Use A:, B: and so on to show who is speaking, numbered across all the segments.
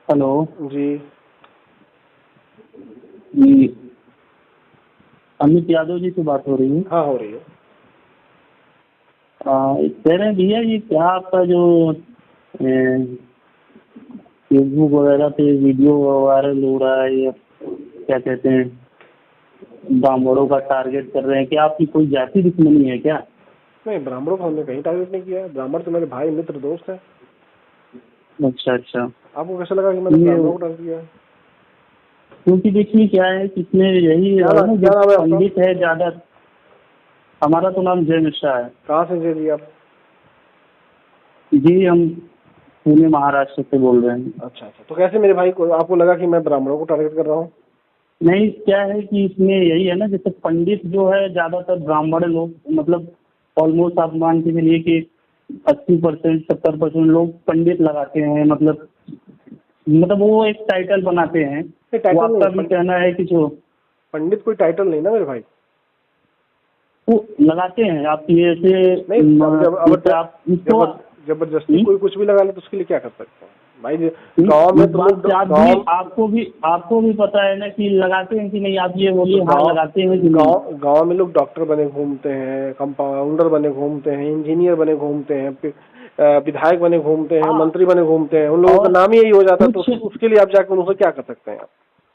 A: Hello
B: जी।
A: जी, अमित यादव जी से बात हो रही है।
B: हाँ, हो रही है।
A: कह रहे हैं भैया, ये क्या आपका जो फेसबुक वगैरह पे वीडियो वायरल हो रहा है, या क्या कहते हैं, ब्राह्मणों का टारगेट कर रहे हैं, क्या आपकी कोई जाति दुश्मनी है क्या?
B: नहीं, ब्राह्मणों को हमने कहीं टारगेट नहीं किया है। ब्राह्मण तो मेरे भाई, मित्र, दोस्त है।
A: अच्छा अच्छा।
B: आपको कैसे लगा कि मैंने
A: ये
B: ब्राह्मणों को टारगेट किया है?
A: क्योंकि देखिए क्या है कि इसमें यही
B: क्या
A: है ना, जो
B: नाम है आपका?
A: पंडित है ज्यादा। हमारा तो नाम जय मिश्रा है।
B: कहाँ से जी आप?
A: जी, हम पुणे महाराष्ट्र से बोल रहे हैं।
B: अच्छा अच्छा, तो कैसे मेरे भाई को आपको लगा कि मैं ब्राह्मणों को टारगेट कर रहा हूँ?
A: नहीं, क्या है कि इसमें यही है ना, जैसे पंडित जो है ज्यादातर ब्राह्मण लोग, मतलब ऑलमोस्ट आप मान के चलिए कि 80% 70% लोग पंडित लगाते हैं। मतलब वो एक टाइटल बनाते हैं।
B: नहीं,
A: वो
B: टाइटल
A: आपका
B: नहीं।
A: भी कहना है कि जो
B: पंडित कोई टाइटल नहीं ना मेरे भाई।
A: वो लगाते हैं आप ये ऐसे
B: नहीं,
A: जैसे आप इसको
B: जबरदस्ती कोई कुछ भी लगा ले तो उसके लिए क्या कर सकते हैं भाई? गांव में
A: इस
B: तो
A: बात
B: लोग
A: से आपको भी पता है ना कि लगाते हैं कि नहीं। आप ये बोलिए, हाँ लगाते हैं कि नहीं?
B: गांव में लोग डॉक्टर बने घूमते हैं, कंपाउंडर बने घूमते हैं, इंजीनियर बने घूमते हैं, विधायक बने घूमते हैं,
A: हाँ,
B: मंत्री बने घूमते हैं। उन लोगों का
A: और
B: नाम ही यही हो जाता है, तो
A: कुछ
B: उसके लिए आप जाकर उनसे क्या कर सकते हैं आप?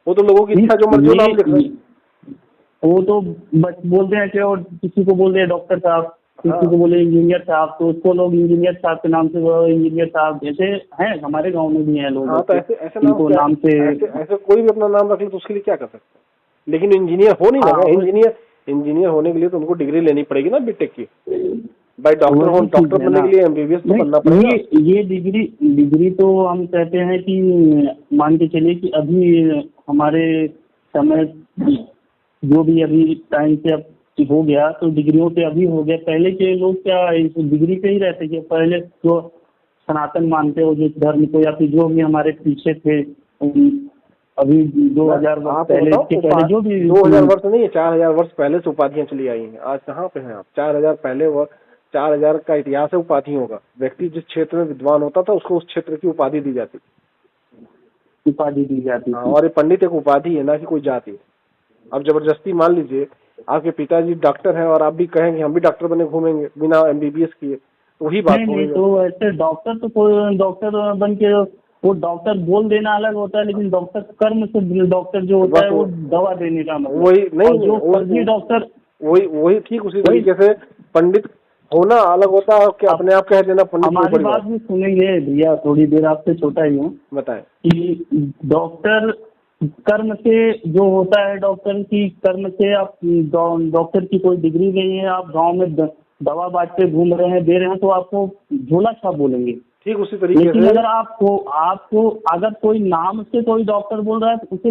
B: वो तो लोगों की इच्छा, जो मर्जी नाम लिख रहे हैं।
A: वो तो बस बोलते हैं कि, और किसी को बोलते हैं डॉक्टर साहब,
B: हाँ
A: किसी को बोले इंजीनियर साहब, तो उसको लोग इंजीनियर साहब के नाम से इंजीनियर साहब जैसे हैं। हमारे गांव में भी हैं लोग
B: हाँ, तो
A: ऐसे,
B: ऐसे ऐसे नाम
A: इनको
B: क्या,
A: नाम से।
B: ऐसे ऐसे कोई भी अपना नाम रख ले तो उसके लिए क्या कर सकते हैं? लेकिन इंजीनियर हो नहीं
A: हाँ,
B: लगा। इंजीनियर होने के लिए तो उनको डिग्री लेनी पड़ेगी ना, बीटेक की। भाई
A: वही चीज
B: डॉक्टर
A: है
B: बनने
A: ना।
B: के लिए एमबीबीएस तो बनना
A: नहीं,
B: पड़ेगा।
A: ये डिग्री डिग्री तो हम कहते हैं कि मान के चलिए कि अभी हमारे समय, जो भी अभी टाइम से अब हो गया, तो डिग्रियों पे अभी हो गया। पहले के लोग क्या इस डिग्री पे ही रहते थे? पहले जो सनातन मानते हो जिस धर्म को, या फिर जो भी हमारे पीछे थे, अभी 2000 वर्ष
B: आपको
A: पहले,
B: बताओ,
A: इसके पहले जो भी
B: 2000 वर्ष नहीं है, 4000 वर्ष पहले से उपाधियां चली आई हैं। आज कहाँ पे हैं आप? 4000 पहले 4000 का इतिहास है उपाधियों का। व्यक्ति जिस क्षेत्र में विद्वान होता था उसको उस क्षेत्र की उपाधि दी जाती थी।
A: उपाधि दी जाती
B: हाँ,
A: थी।
B: और ये पंडित एक उपाधि है, ना कि कोई जाति। अब जबरदस्ती मान लीजिए आपके पिताजी डॉक्टर हैं और आप भी कहें कि हम भी डॉक्टर बने घूमेंगे बिना एमबीबीएस किए, तो वही बात
A: नहीं
B: हो
A: नहीं,
B: गई।
A: तो ऐसे डॉक्टर तो कोई डॉक्टर बन के, वो डॉक्टर बोल देना अलग होता है, लेकिन डॉक्टर कर्म से डॉक्टर जो होता
B: बस
A: है वो दवा देने का मतलब।
B: वही नहीं
A: और
B: नहीं,
A: जो फर्जी डॉक्टर,
B: वही वही ठीक उसी
A: वही
B: तरीके से पंडित होना अलग होता है, कि
A: अब
B: अपने आप कह देना पंडित कोई
A: हमारी
B: बड़ी
A: बात
B: बात।
A: भी सुनेंगे भैया, थोड़ी देर आपसे छोटा ही हूँ।
B: बताएं।
A: कि डॉक्टर कर्म से जो होता है, डॉक्टर की कर्म से आप डॉक्टर की कोई डिग्री नहीं है, आप गांव में दवा बांटते घूम रहे हैं, दे रहे हैं, तो आपको झोला छाप बोलेंगे।
B: ठीक उसी तरीके
A: लेकिन
B: से
A: अगर आपको अगर कोई नाम से कोई डॉक्टर बोल रहा है तो उसे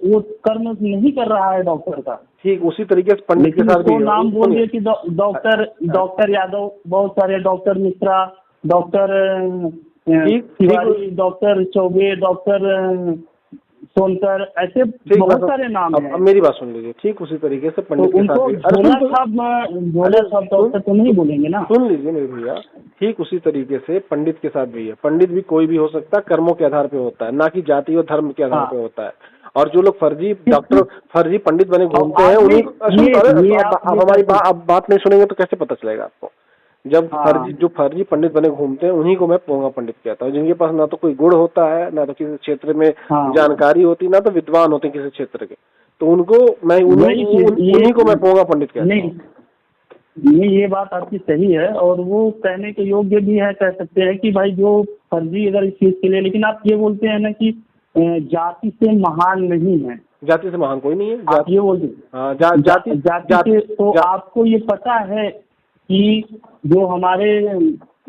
A: वो कर्म नहीं कर रहा है डॉक्टर का।
B: ठीक उसी तरीके से पंडित के
A: लेकिन
B: साथ भी
A: उसको नाम बोल दिया कि डॉक्टर यादव, बहुत सारे डॉक्टर मिश्रा, डॉक्टर
B: ठीक
A: तिवारी, डॉक्टर चौबे, डॉक्टर सोनकर, ऐसे
B: ठीक
A: बहुत सारे नाम हैं।
B: अब मेरी बात सुन लीजिए। ठीक उसी तरीके से
A: तो
B: पंडित के साथ
A: उनको
B: भी,
A: झोला छाप डॉक्टर तो नहीं बोलेंगे ना।
B: सुन लीजिए मेरे भैया। ठीक उसी तरीके से पंडित के साथ भी है। पंडित भी कोई भी हो सकता है, कर्मों के आधार पे होता है, ना कि जाति और धर्म के आधार
A: हाँ,
B: पे होता है। और जो लोग फर्जी डॉक्टर, फर्जी पंडित बने घूमते हैं,
A: आपने
B: उन्हीं
A: ये
B: अब
A: आप ये
B: हमारी
A: कैसे?
B: अब बात नहीं सुनेंगे तो कैसे पता चलेगा आपको? जब
A: हाँ
B: जो फर्जी पंडित बने घूमते हैं उन्हीं को मैं पोंगा पंडित कहता हूँ, जिनके पास ना तो कोई गुण होता है, ना तो किसी क्षेत्र में
A: हाँ,
B: जानकारी होती, ना तो विद्वान होते किसी क्षेत्र के। तो उनको मैं
A: वही चीज
B: उन्हीं को मैं पोंगा पंडित कहता
A: नहीं,
B: हूँ।
A: ये बात आपकी सही है, और वो कहने के योग्य भी है। कह सकते हैं कि भाई जो फर्जी अगर इस चीज के लिए, लेकिन आप ये बोलते हैं ना कि जाति से महान नहीं है।
B: जाति से महान कोई नहीं है।
A: आप ये बोलते
B: हाँ,
A: जाति से, तो आपको ये पता है कि जो हमारे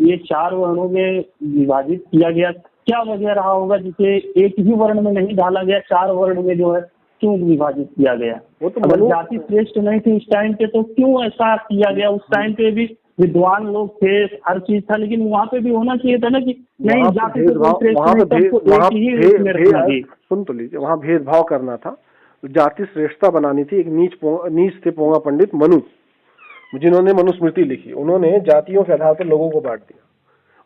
A: ये 4 वर्णों में विभाजित किया गया, क्या वजह रहा होगा जिसे एक ही वर्ण में नहीं डाला गया, 4 वर्ण में जो है क्यों विभाजित किया गया?
B: वो तो
A: अगर जाति श्रेष्ठ नहीं थी उस टाइम पे, तो क्यों ऐसा किया गया? उस टाइम पे भी विद्वान लोग थे, हर चीज था, लेकिन वहाँ पे भी होना चाहिए था ना कि नहीं, जाति से कोई श्रेष्ठ नहीं, सबको एक ही उसमें रखना चाहिए।
B: सुन तो लीजिए, वहाँ भेदभाव करना था, जाति श्रेष्ठता बनानी थी। एक नीच थे पोंगा पंडित मनु, जिन्होंने मनुस्मृति लिखी। उन्होंने जातियों के आधार पर लोगों को बांट दिया।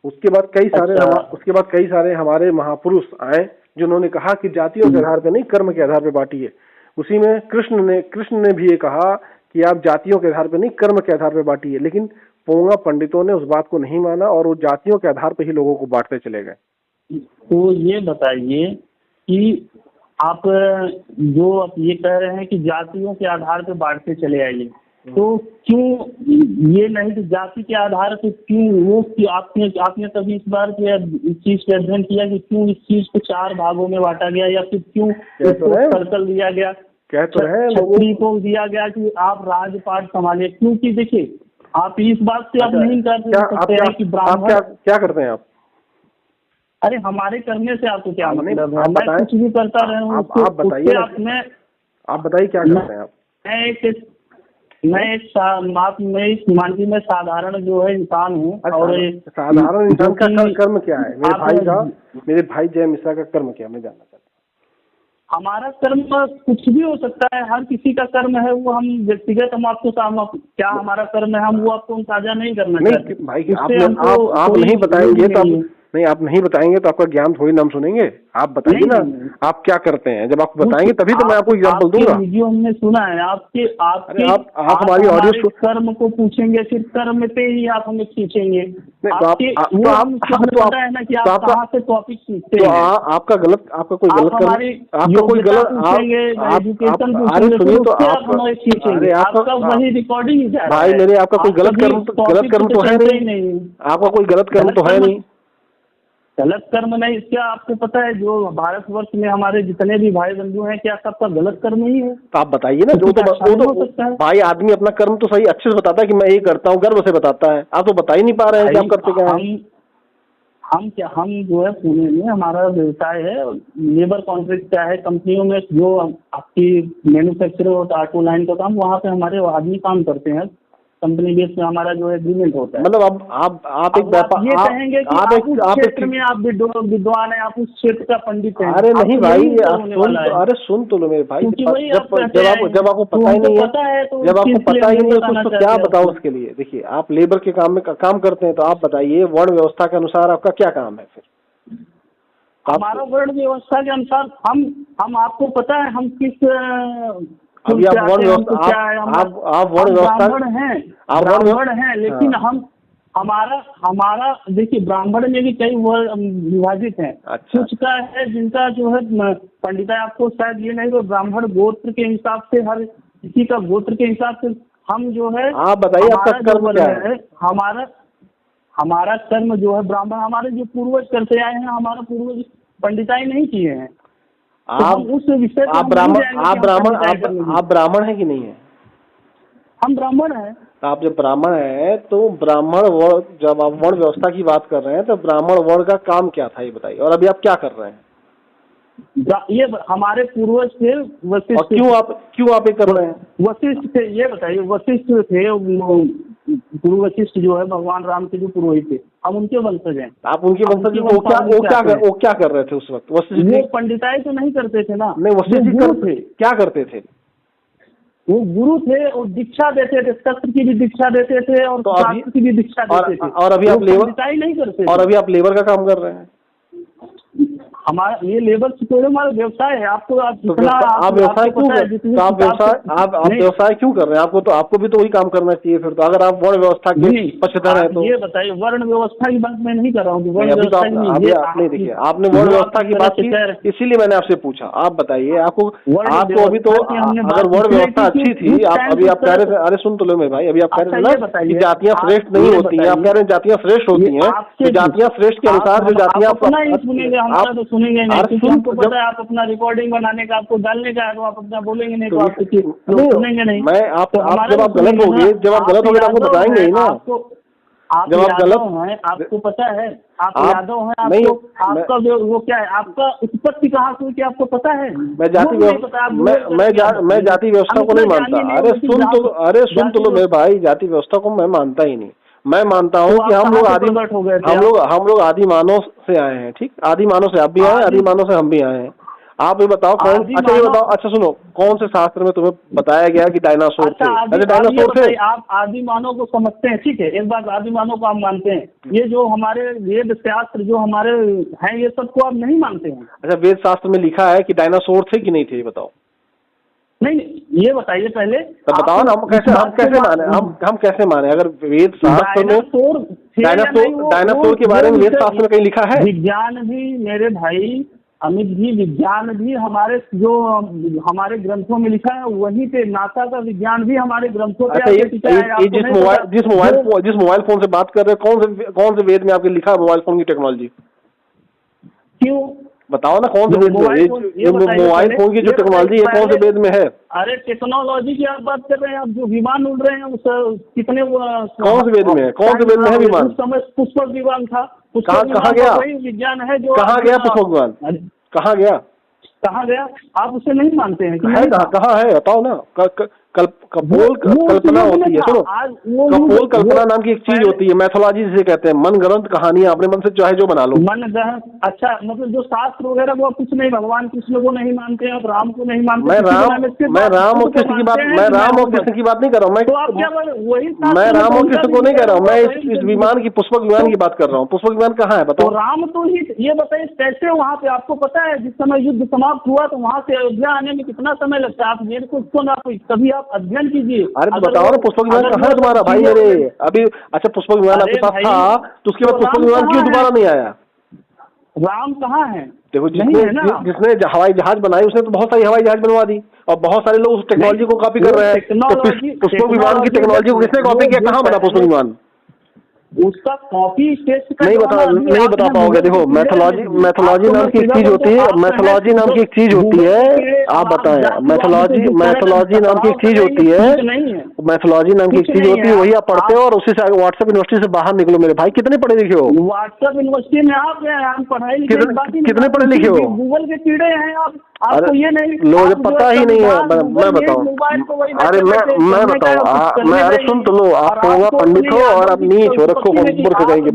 B: उसके बाद कई सारे
A: अच्छा,
B: उसके बाद कई सारे हमारे महापुरुष आए, जिन्होंने कहा कि जातियों के आधार पर नहीं, कर्म के आधार पर बांटिए। उसी में कृष्ण ने भी ये कहा कि आप जातियों के आधार पर नहीं, कर्म के आधार पर बांटिए। लेकिन पोंगा पंडितों ने उस बात को नहीं माना और वो जातियों के आधार पर ही लोगों को बांटते चले गए।
A: तो ये बताइए कि आप जो आप ये कह रहे हैं कि जातियों के आधार पर बांटते चले आइए, तो क्यों ये नहीं कि जाति के आधार पर क्यों वो कि आपने कभी इस बार इस चीज का अध्ययन किया कि क्यों इस चीज को 4 भागों में बांटा गया, या फिर क्यों इसको सर्कल दिया गया, छतरी को दिया गया कि आप राजपाट संभालिए? क्योंकि देखिए आप इस बात से आप नहीं कर सकते हैं कि ब्राह्मण
B: क्या करते हैं आप?
A: अरे हमारे करने से आपको क्या मतलब है? मैं कुछ भी करता रहा हूँ,
B: आप बताइए, आप बताइए क्या करते हैं आप?
A: मैं मान लीजिए मैं साधारण जो है इंसान हूँ। और
B: साधारण इंसान का कर्म क्या है? मेरे भाई जय मिश्रा का कर्म क्या, मैं जानना चाहता हूँ।
A: हमारा कर्म कुछ भी हो सकता है, हर किसी का कर्म है, वो हम व्यक्तिगत हम आपको क्या हमारा कर्म है हम वो आपको साझा नहीं करना चाहते
B: भाई। आप नहीं बताएंगे तो आप नहीं बताएंगे तो आपका ज्ञान थोड़ी ना हम सुनेंगे। आप बताइए ना, आप क्या करते हैं? जब आपको बताएंगे तभी तो मैं आपको एग्जाम्पल दूंगा।
A: वीडियो हमने सुना है आप
B: हमारी ऑडियो
A: कर्म को पूछेंगे, फिर कर्म पे ही आप हमें खींचेंगे। आपका टॉपिक सीखते हैं,
B: आपका कोई गलत आप
A: वही रिकॉर्डिंग
B: भाई मेरे, आपका कोई गलत कर्म तो है नहीं, आपका कोई गलत कर्म तो है नहीं।
A: गलत कर्म नहीं, क्या आपको पता है जो भारतवर्ष में हमारे जितने भी भाई बंधु हैं क्या सबका गलत कर्म ही है?
B: तो आप बताइए ना, जो तो भाई आदमी अपना कर्म तो सही अच्छे से बताता है कि मैं ये करता हूँ, गर्व से बताता है। आप तो बता ही नहीं पा रहे हैं कि आप करते क्या हैं।
A: हम जो है पुणे में हमारा व्यवसाय है, लेबर कॉन्ट्रैक्ट क्या है, कंपनियों में जो आपकी मैन्युफैक्चरिंग होता है, ऑटो लाइन का काम, वहाँ पे हमारे आदमी काम करते हैं। कंपनी बेस में हमारा जो है एग्रीमेंट होता है।
B: मतलब आप एक व्यापार,
A: ये कहेंगे कि आप उस क्षेत्र में आप विद्वान हैं, आप उस क्षेत्र का पंडित हैं।
B: अरे नहीं भाई, अरे सुन तो लो मेरे भाई, जब आपको पता ही नहीं है, जब आपको पता ही नहीं है तो क्या बताओ उसके लिए। देखिए आप लेबर के काम में काम करते हैं, तो आप बताइए वर्ण व्यवस्था के अनुसार आपका क्या काम है? फिर
A: हमारा वर्ण व्यवस्था के अनुसार हम आपको पता है हम किस
B: अभी आप वर्ण व्यवस्था, आप वर्ण व्यवस्था
A: ब्राह्मण हैं, लेकिन हमारा देखिए ब्राह्मण में भी कई विभाजित हैं।
B: अच्छा।
A: कुछ का है जिनका जो है पंडिता, आपको शायद ये नहीं, तो ब्राह्मण गोत्र के हिसाब से हर किसी का गोत्र के हिसाब से हम जो है।
B: आप बताइए आपका कर्म क्या है?
A: हमारा कर्म जो है ब्राह्मण, हमारे जो पूर्वज करते आए हैं, हमारा पूर्वज पंडिताई नहीं किए हैं।
B: आप उस विषय आप ब्राह्मण है कि नहीं है?
A: हम ब्राह्मण हैं।
B: आप जब ब्राह्मण है तो ब्राह्मण वर्ण, जब आप वर्ण व्यवस्था की बात कर रहे हैं तो ब्राह्मण वर्ण का काम क्या था ये बताइए, और अभी आप क्या कर रहे हैं?
A: ये हमारे पूर्वज थे वशिष्ठ।
B: क्यों आप ये कर रहे हैं?
A: वशिष्ठ थे, ये बताइए। वशिष्ठ थे, गुरु वशिष्ठ जो है भगवान राम के जो पुरोहित थे, हम उनके वंशज हैं।
B: आप उनके वंशज? वो क्या कर रहे थे उस वक्त? वशिष्ठ
A: वो पंडिताई तो नहीं करते थे ना।
B: नहीं, वशिष्ठ थे, क्या करते थे?
A: वो गुरु थे और दीक्षा देते थे, शस्त्र की भी दीक्षा देते थे और शास्त्र की भी दीक्षा देते थे।
B: और अभी आप
A: पंडिताई नहीं करते।
B: और अभी आप लेबर का काम कर रहे हैं।
A: हमारा ये लेबर तो हमारा व्यवसाय है। आप
B: व्यवसाय क्यों कर रहे हैं? आप व्यवसाय क्यों कर रहे हैं? आपको भी तो वही काम करना चाहिए फिर तो, अगर आप वर्ण व्यवस्था के पक्षधर हैं तो।
A: ये बताइए, वर्ण व्यवस्था की बात मैं नहीं कर रहा हूँ।
B: नहीं, देखिए आपने वर्ण व्यवस्था की बात की, इसीलिए मैंने आपसे पूछा। आप बताइए, आपको अभी तो अगर वर्ण व्यवस्था अच्छी थी, अभी आप कह रहे थे, अरे सुन तो लो मेरे भाई, अभी आप कह रहे थे ना कि जातियाँ श्रेष्ठ नहीं होती हैं, आप कह रहे हैं जातियाँ श्रेष्ठ होती हैं, तो जातियाँ श्रेष्ठ के अनुसार जो जातियाँ सुनेंगे नहीं, क्योंकि हमको पता है आप अपना रिकॉर्डिंग बनाने का, आपको डालने का है, तो आप अपना बोलेंगे नहीं तो आप सुनेंगे नहीं। मैं जब आप गलत होंगे, तो आपको बताएंगे ही ना। जब आप गलत हैं, आपको पता है आप यादव हैं, आपका वो क्या है, आपका उत्पत्ति कहाँ से हुई आपको पता है? मैं जाति व्यवस्था को नहीं मानता। अरे सुन तो लो मेरे भाई, जाति व्यवस्था को मैं मानता ही नहीं। मैं मानता हूँ कि हम लोग आदि मानव से आए हैं। ठीक, आदि मानव से आप भी आए, आदि मानव से हम भी आए हैं। आप ये बताओ कौन, अच्छा ये बताओ, अच्छा सुनो, कौन से शास्त्र में तुम्हें बताया गया कि डायनासोर थे? अच्छा डायनासोर थे।
A: आप आदि मानव को समझते हैं, ठीक है, एक बात, आदि मानव को आप मानते हैं, ये जो हमारे वेद शास्त्र जो हमारे हैं ये सब को आप नहीं मानते हैं?
B: अच्छा वेद शास्त्र में लिखा है कि डायनासोर थे कि नहीं थे, ये बताओ।
A: नहीं ये बताइए पहले,
B: तो बताओ ना, हम कैसे माने, हम कैसे माने अगर वेद शास्त्र में डायनासोर के बारे में वेद शास्त्र में कहीं लिखा है?
A: विज्ञान भी मेरे भाई अमित जी, विज्ञान भी हमारे जो हमारे ग्रंथों में लिखा है वहीं पे, नासा का विज्ञान भी हमारे ग्रंथों पे।
B: जिस मोबाइल फोन से बात कर रहे हैं, कौन से वेद में आपके लिखा है मोबाइल फोन की टेक्नोलॉजी?
A: क्यों
B: बताओ ना, कौन से वेद में मोबाइल फोन की जो टेक्नोलॉजी है कौन से वेद में है?
A: अरे टेक्नोलॉजी की आप बात कर रहे हैं, आप जो विमान उड़ रहे हैं उस कितने
B: कौन से वेद में है? कौन से वेद में है विमान?
A: उस समय पुष्पक विमान था।
B: कहाँ गया?
A: वही विज्ञान है जो
B: कहाँ गया पुष्पक विमान? कहाँ गया?
A: कहाँ गया? आप उसे नहीं मानते हैं?
B: कहाँ है बताओ ना। कपोल कल्पना होती है, सुनो, कपोल कल्पना नाम की एक चीज होती है, मैथोलॉजी जिसे कहते हैं, मनगढ़ंत कहानियां, अपने मन से चाहे जो बना लो।
A: मनगढ़ंत, अच्छा मतलब जो शास्त्र वगैरह वो कुछ नहीं, भगवान कृष्ण को नहीं मानते हैं, आप राम को नहीं मानते?
B: मैं राम और कृष्ण की बात, मैं राम और कृष्ण की बात नहीं कर रहा हूँ,
A: तो आप क्या वही,
B: मैं राम और कृष्ण को नहीं कह रहा हूँ, मैं इस विमान की, पुष्पक विमान की बात कर रहा हूँ। पुष्पक विमान कहाँ है बताओ?
A: राम तो ही, ये बताइए कैसे वहाँ पे, आपको पता है जिस समय युद्ध समाप्त हुआ तो वहाँ से अयोध्या आने में कितना समय लगता है? आप मेरे को कभी आप अध्ययन कीजिए।
B: अरे तो बताओ ना, पुष्पक विमान कहाँ है तुम्हारा भाई मेरे अभी? अच्छा पुष्पक विमान आपके पास था तो उसके बाद पुष्पक विमान क्यों दोबारा नहीं आया?
A: राम कहाँ है?
B: देखो जिसने हवाई जहाज बनाई उसने तो बहुत सारी हवाई जहाज बनवा दी और बहुत सारे लोग उस टेक्नोलॉजी को कॉपी कर रहे हैं। तो पुष्पक विमान की टेक्नोलॉजी को किसने कॉपी किया? कहाँ बना पुष्पक विमान? उसका कॉपी टेस्ट नहीं बता पाओगे। देखो मैथोलॉजी नाम की एक चीज होती है, मैथोलॉजी नाम की एक चीज होती है, आप बताएं। मैथोलॉजी नाम की एक चीज होती है, मैथोलॉजी नाम की एक चीज होती है, वही आप पढ़ते हो और उसी से आगे व्हाट्सएप यूनिवर्सिटी से बाहर निकलो मेरे भाई। कितने पढ़े लिखे हो?
A: व्हाट्सएप यूनिवर्सिटी में आप पढ़ाई
B: कितने पढ़े लिखे हो?
A: गूगल के कीड़े हैं आप, आपको ये नहीं,
B: लोग पता ही नहीं है। मैं बताऊँ, अरे मैं बताऊँ, अरे सुन तो लो, आप पंडित हो और आप नीच हो, रखो ऊपर से कहेंगे।